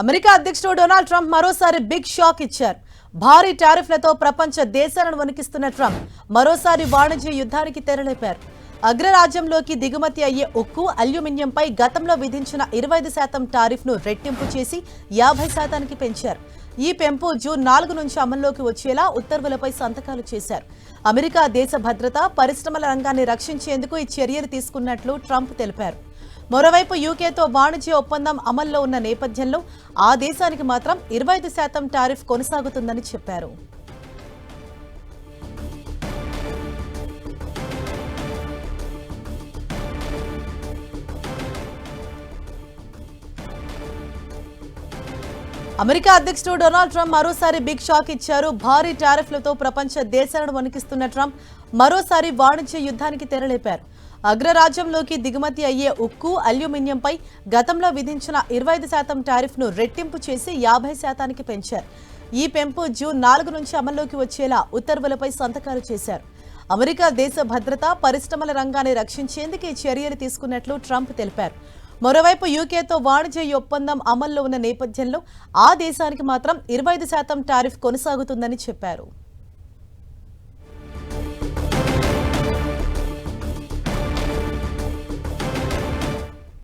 America అధ్యక్షుడు Donald Trump మరోసారి big shock ఇచ్చారు. భారీ టారిఫ్లతో ప్రపంచ దేశాలను వణికిస్తున్న ట్రంప్ మరోసారి వాణిజ్య యుద్ధానికి తెరలేపారు. అగ్రరాజ్యంలోకి దిగుమతి అయ్యే ఉక్కు, అల్యూమినియంపై గతంలో విధించిన 25% టారిఫ్ను రెట్టింపు చేసి 50%కి పెంచారు. ఈ పెంపు జూన్ 4 నుంచి అమల్లోకి వచ్చేలా ఉత్తర్వులపై సంతకాలు చేశారు. అమెరికా దేశ భద్రత, పరిశ్రమల రంగాన్ని రక్షించేందుకు ఈ చర్యలు తీసుకున్నట్లు ట్రంప్ తెలిపారు. మరోవైపు యూకేతో వాణిజ్య ఒప్పందం అమల్లో ఉన్న నేపథ్యంలో ఆ దేశానికి మాత్రం 25% టారిఫ్ కొనసాగుతుందని చెప్పారు. అమెరికా అధ్యక్షుడు డొనాల్డ్ ట్రంప్ మరోసారి బిగ్ షాక్ ఇచ్చారు. భారీ టారిఫ్లతో ప్రపంచ దేశాలను వణికిస్తున్న ట్రంప్ మరోసారి వాణిజ్య యుద్ధానికి తెరలేపారు. అగ్రరాజ్యంలోకి దిగుమతి అయ్యే ఉక్కు, అల్యూమినియంపై గతంలో విధించిన 25% టారిఫ్ను రెట్టింపు చేసి 50%కి పెంచారు. ఈ పెంపు జూన్ 4 నుంచి అమల్లోకి వచ్చేలా ఉత్తర్వులపై సంతకాలు చేశారు. అమెరికా దేశ భద్రత, పరిశ్రమల రంగాన్ని రక్షించేందుకు ఈ చర్యలు తీసుకున్నట్లు ట్రంప్ తెలిపారు. మరోవైపు యూకేతో వాణిజ్య ఒప్పందం అమల్లో ఉన్న నేపథ్యంలో ఆ దేశానికి మాత్రం 25% టారిఫ్ కొనసాగుతుందని చెప్పారు.